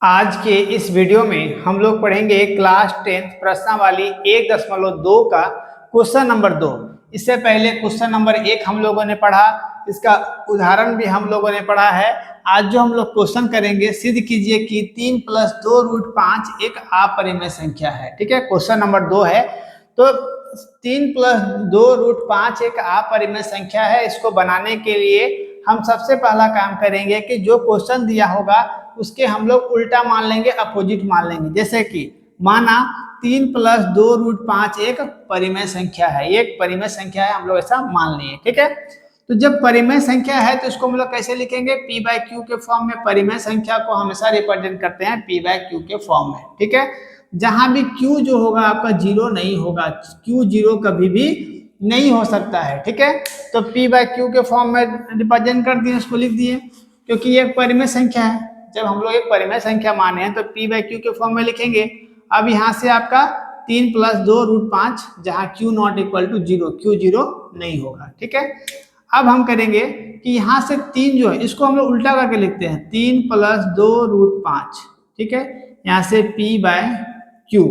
आज के इस वीडियो में हम लोग पढ़ेंगे क्लास 10 प्रश्नावली 1.2 का क्वेश्चन नंबर 2। इससे पहले क्वेश्चन नंबर 1 हम लोगों ने पढ़ा, इसका उदाहरण भी हम लोगों ने पढ़ा है। आज जो हम लोग क्वेश्चन करेंगे, सिद्ध कीजिए कि 3 + 2√5 एक अपरिमेय संख्या है। ठीक है, क्वेश्चन नंबर 2 है। तो 3 + 2√5 एक अपरिमेय संख्या है। इसको बनाने के लिए हम सबसे पहला काम करेंगे कि जो क्वेश्चन दिया होगा उसके हम लोग उल्टा मान लेंगे, अपोजिट मान लेंगे। जैसे कि माना 3 + 2√5 एक परिमेय संख्या है, ये एक परिमेय संख्या है, हम लोग ऐसा मान लिए। ठीक है, तो जब परिमेय संख्या है तो इसको हम लोग कैसे लिखेंगे? P/Q के फॉर्म में। परिमेय संख्या को हमेशा रिप्रेजेंट करते हैं P/Q के फॉर्म में। ठीक है, जहां भी Q जो होगा आपका 0 नहीं होगा, Q 0 कभी भी नहीं हो सकता है। ठीक है, तो P/Q के फॉर्म में रिप्रेजेंट कर दिए, उसको लिख दिए, क्योंकि ये एक परिमेय संख्या है। जब हम लोग एक परिमेय संख्या माने हैं तो P/Q के फॉर्म में लिखेंगे। अब यहाँ से आपका 3 + 2√5, जहाँ Q ≠ 0, Q 0 नहीं होगा। ठीक है, अब हम करेंगे कि यहाँ से 3 जो है इसको हम लोग उल्टा करके लिखते हैं, 3 + 2√5। ठीक है, यहाँ से P/Q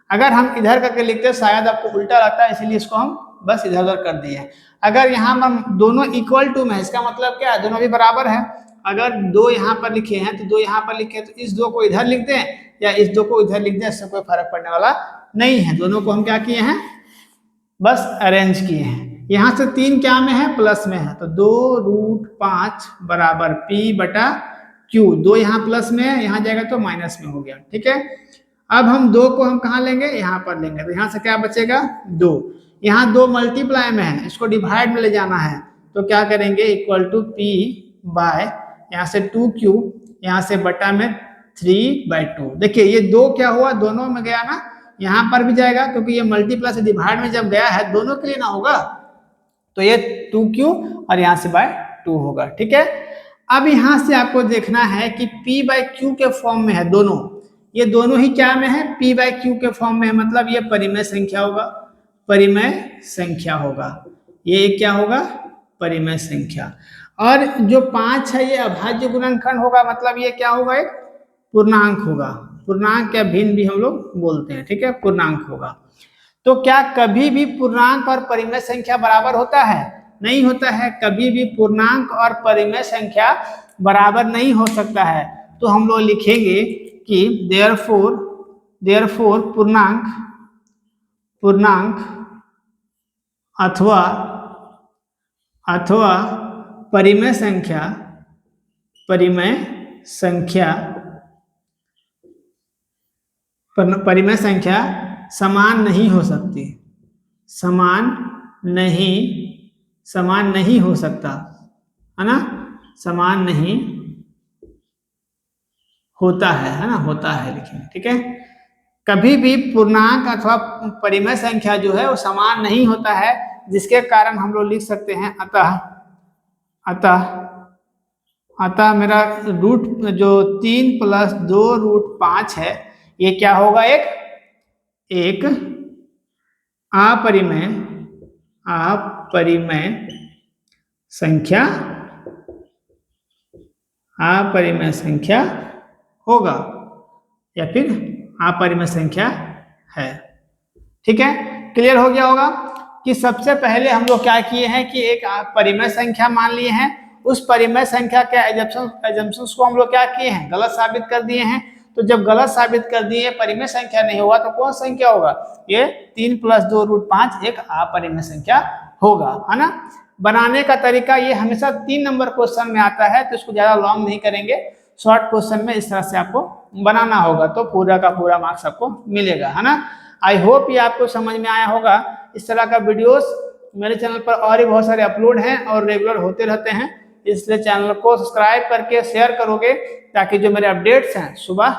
अगर हम इधर करके लिखते हैं शायद आपको उल्टा लगता है, इसलिए इसको हम बस इधर उधर कर दिए। अगर यहाँ हम दोनों इक्वल टू में, इसका मतलब क्या है? दोनों भी बराबर है। अगर 2 यहाँ पर लिखे हैं तो 2 यहाँ पर लिखे, तो इस 2 को इधर लिख दें या इस 2 को इधर लिख दें, इससे कोई फर्क पड़ने वाला नहीं है। दोनों को हम क्या किए हैं? बस अरेंज किए हैं। यहाँ से 3 क्या में है? प्लस में है, तो 2√5 बराबर P/Q। 2 यहाँ प्लस में है, यहाँ जाएगा तो माइनस में हो गया। ठीक है, अब हम 2 को हम कहाँ लेंगे? यहाँ पर लेंगे, तो यहाँ से क्या बचेगा? 2। यहाँ 2 मल्टीप्लाई में है, इसको डिवाइड में ले जाना है, तो क्या करेंगे? इक्वल टू P/ यहाँ से 2Q, यहाँ से बटा में 3/2। देखिए ये 2 क्या हुआ? दोनों में गया ना, यहाँ पर भी जाएगा, क्योंकि ये मल्टीप्लाई से डिवाइड में जब गया है दोनों के लिए ना होगा, तो ये 2Q और यहाँ से /2 होगा। ठीक है, अब यहाँ से आपको देखना है कि P/Q के फॉर्म में है दोनों, ये दोनों ही क्या में है? P/Q के फॉर्म में है, मतलब ये परिमेय संख्या होगा। परिमेय संख्या होगा, ये क्या होगा? परिमेय संख्या। और जो 5 है ये अभाज्य गुणनखंड होगा, मतलब ये क्या होगा? एक पूर्णांक होगा। पूर्णांक या भिन्न भी हम लोग बोलते हैं। ठीक है, पूर्णांक होगा। तो क्या कभी भी पूर्णांक और परिमेय संख्या बराबर होता है? नहीं होता है। कभी भी पूर्णांक और परिमेय संख्या बराबर नहीं हो सकता है। तो हम लोग लिखेंगे कि देयरफॉर पूर्णांक अथवा परिमेय संख्या समान नहीं हो सकती। समान नहीं हो सकता है ना, समान नहीं होता है ना, होता है लिखेंगे। ठीक है, कभी भी पूर्णांक अथवा परिमेय संख्या जो है वो समान नहीं होता है, जिसके कारण हम लोग लिख सकते हैं अतः मेरा रूट जो 3 + 2√5 है, ये क्या होगा? एक अपरिमेय संख्या होगा, या फिर अपरिमेय संख्या है। ठीक है, क्लियर हो गया होगा कि सबसे पहले हम लोग क्या किए हैं कि एक परिमेय संख्या मान लिए हैं। उस परिमेय संख्या के एजम्पशंस को हम लोग क्या किए हैं? गलत साबित कर दिए हैं। तो जब गलत साबित कर दिए, परिमेय संख्या नहीं होगा, तो कौन संख्या होगा? ये 3 + 2√5 एक अपरिमेय संख्या होगा, है ना। बनाने का तरीका ये हमेशा 3 नंबर क्वेश्चन में आता है, तो इसको ज्यादा लॉन्ग नहीं करेंगे, शॉर्ट क्वेश्चन में इस तरह से आपको बनाना होगा, तो पूरा का पूरा मार्क्स आपको मिलेगा, है ना। आई होप ये आपको समझ में आया होगा। इस तरह का वीडियोस मेरे चैनल पर और भी बहुत सारे अपलोड हैं और रेगुलर होते रहते हैं, इसलिए चैनल को सब्सक्राइब करके शेयर करोगे, ताकि जो मेरे अपडेट्स हैं सुबह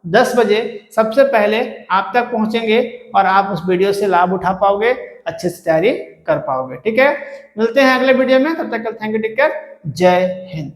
10 बजे सबसे पहले आप तक पहुंचेंगे और आप उस वीडियो से लाभ उठा पाओगे, अच्छे से तैयारी कर पाओगे। ठीक है, मिलते हैं अगले वीडियो में, तब तक थैंक यू, टेक केयर, जय हिंद।